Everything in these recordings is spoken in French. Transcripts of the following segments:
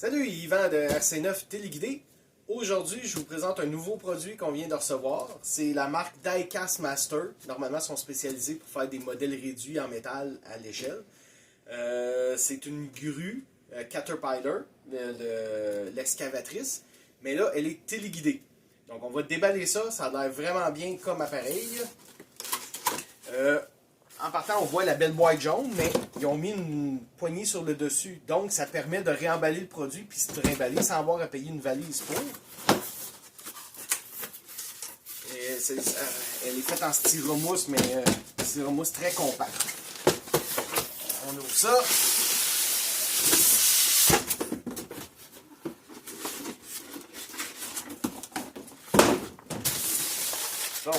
Salut, Yvan de RC9 Téléguidé. Aujourd'hui, je vous présente un nouveau produit qu'on vient de recevoir. C'est la marque Diecast Master. Normalement, ils sont spécialisés pour faire des modèles réduits en métal à l'échelle. C'est une grue Caterpillar, l'excavatrice. Mais là, elle est téléguidée. Donc, on va déballer ça. Ça a l'air vraiment bien comme appareil. En partant, on voit la belle boîte jaune, mais ils ont mis une poignée sur le dessus. Donc, ça permet de réemballer le produit puis se trimballer sans avoir à payer une valise pour. Elle est faite en styromousse, mais styromousse très compact. On ouvre ça. Donc,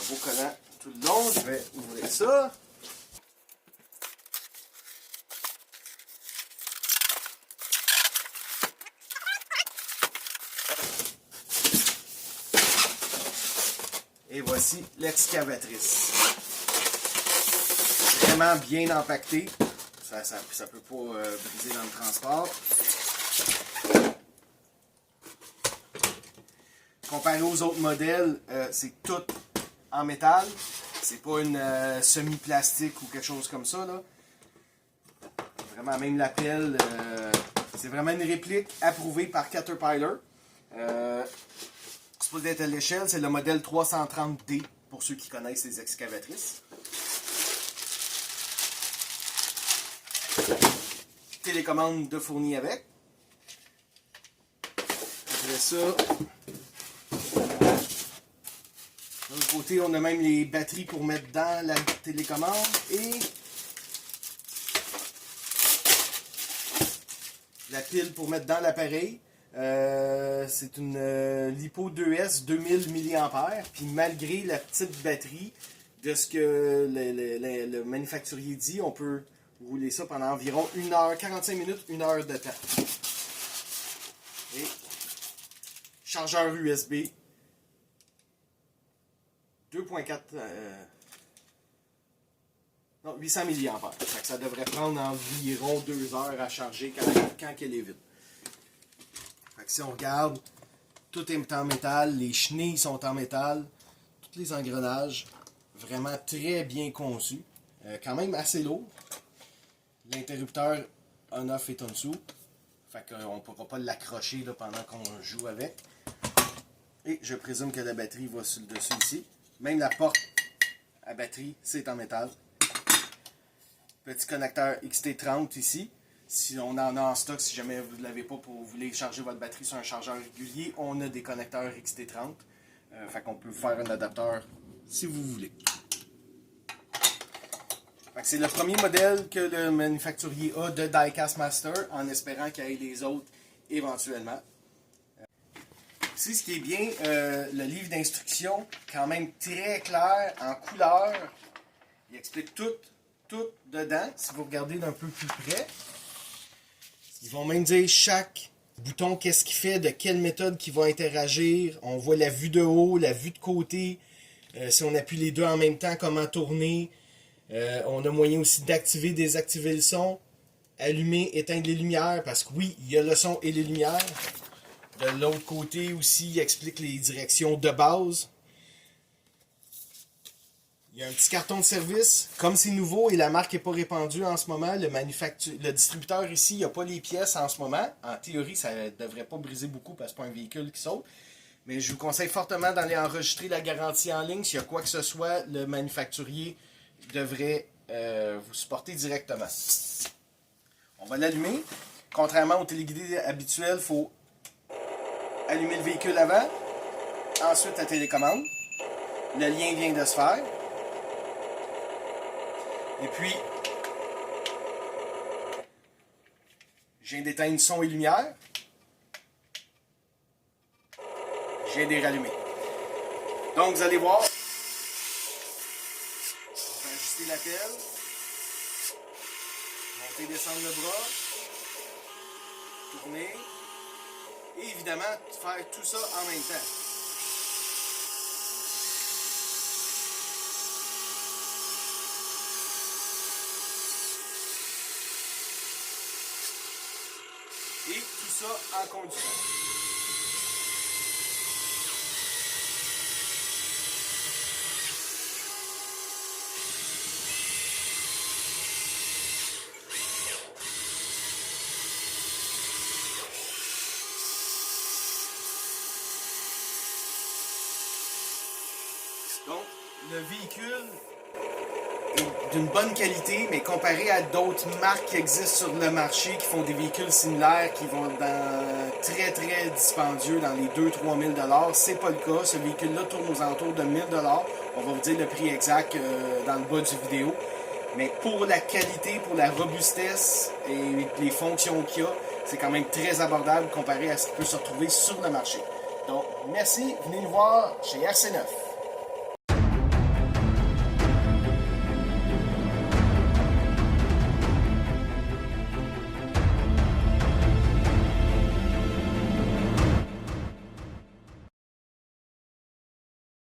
beau collant tout le long, je vais ouvrir ça. Et voici l'excavatrice. Vraiment bien empaqueté. Ça peut pas briser dans le transport. Comparé aux autres modèles, c'est tout en métal. C'est pas une semi-plastique ou quelque chose comme ça, là. Vraiment, même la pelle, c'est vraiment une réplique approuvée par Caterpillar. C'est supposé être à l'échelle, c'est le modèle 330D pour ceux qui connaissent les excavatrices. Télécommande de fourni avec. Après ça, de l'autre côté, on a même les batteries pour mettre dans la télécommande et la pile pour mettre dans l'appareil. C'est une LiPo 2S 2000 mAh. Puis malgré la petite batterie, de ce que le manufacturier dit, on peut rouler ça pendant environ 1 heure, 45 minutes, 1 heure de temps. Et chargeur USB 2.4 800 mAh. Ça devrait prendre environ 2 heures à charger quand elle est vide. Si on regarde, tout est en métal, les chenilles sont en métal, tous les engrenages, vraiment très bien conçus, quand même assez lourd. L'interrupteur on-off est en dessous, fait qu'on ne pourra pas l'accrocher pendant qu'on joue avec. Et je présume que la batterie va sur le dessus ici. Même la porte à batterie, c'est en métal. Petit connecteur XT30 ici. Si on en a en stock, si jamais vous ne l'avez pas pour vous voulez charger votre batterie sur un chargeur régulier, on a des connecteurs XT30. Fait qu'on peut faire un adapteur si vous voulez. C'est le premier modèle que le manufacturier a de Diecast Master, en espérant qu'il y ait les autres éventuellement. Ici, ce qui est bien, le livre d'instructions, quand même très clair, en couleur. Il explique tout dedans, si vous regardez d'un peu plus près. Ils vont même dire chaque bouton, qu'est-ce qu'il fait, de quelle méthode qu'il va interagir. On voit la vue de haut, la vue de côté. Si on appuie les deux en même temps, comment tourner. On a moyen aussi d'activer, désactiver le son. Allumer, éteindre les lumières, parce que oui, il y a le son et les lumières. De l'autre côté aussi, il explique les directions de base. Il y a un petit carton de service. Comme c'est nouveau et la marque n'est pas répandue en ce moment, le distributeur ici, il n'y a pas les pièces en ce moment. En théorie, ça ne devrait pas briser beaucoup parce que ce n'est pas un véhicule qui saute. Mais je vous conseille fortement d'aller enregistrer la garantie en ligne. S'il y a quoi que ce soit, le manufacturier devrait vous supporter directement. On va l'allumer. Contrairement au téléguidé habituel, il faut allumer le véhicule avant. Ensuite, la télécommande. Le lien vient de se faire. Et puis, je viens d'éteindre son et lumière. Je viens de les rallumer. Donc, vous allez voir. On va ajuster la pelle. Monter, descendre le bras. Tourner. Et évidemment, faire tout ça en même temps. Et tout ça en conduisant. Donc, le véhicule est d'une bonne qualité, mais comparé à d'autres marques qui existent sur le marché, qui font des véhicules similaires, qui vont dans très très dispendieux, dans les 2-3 000 $, c'est pas le cas. Ce véhicule-là tourne aux alentours de 1 000 $. On va vous dire le prix exact dans le bas du vidéo. Mais pour la qualité, pour la robustesse et les fonctions qu'il y a, c'est quand même très abordable comparé à ce qui peut se retrouver sur le marché. Donc, merci, venez nous voir chez RC9.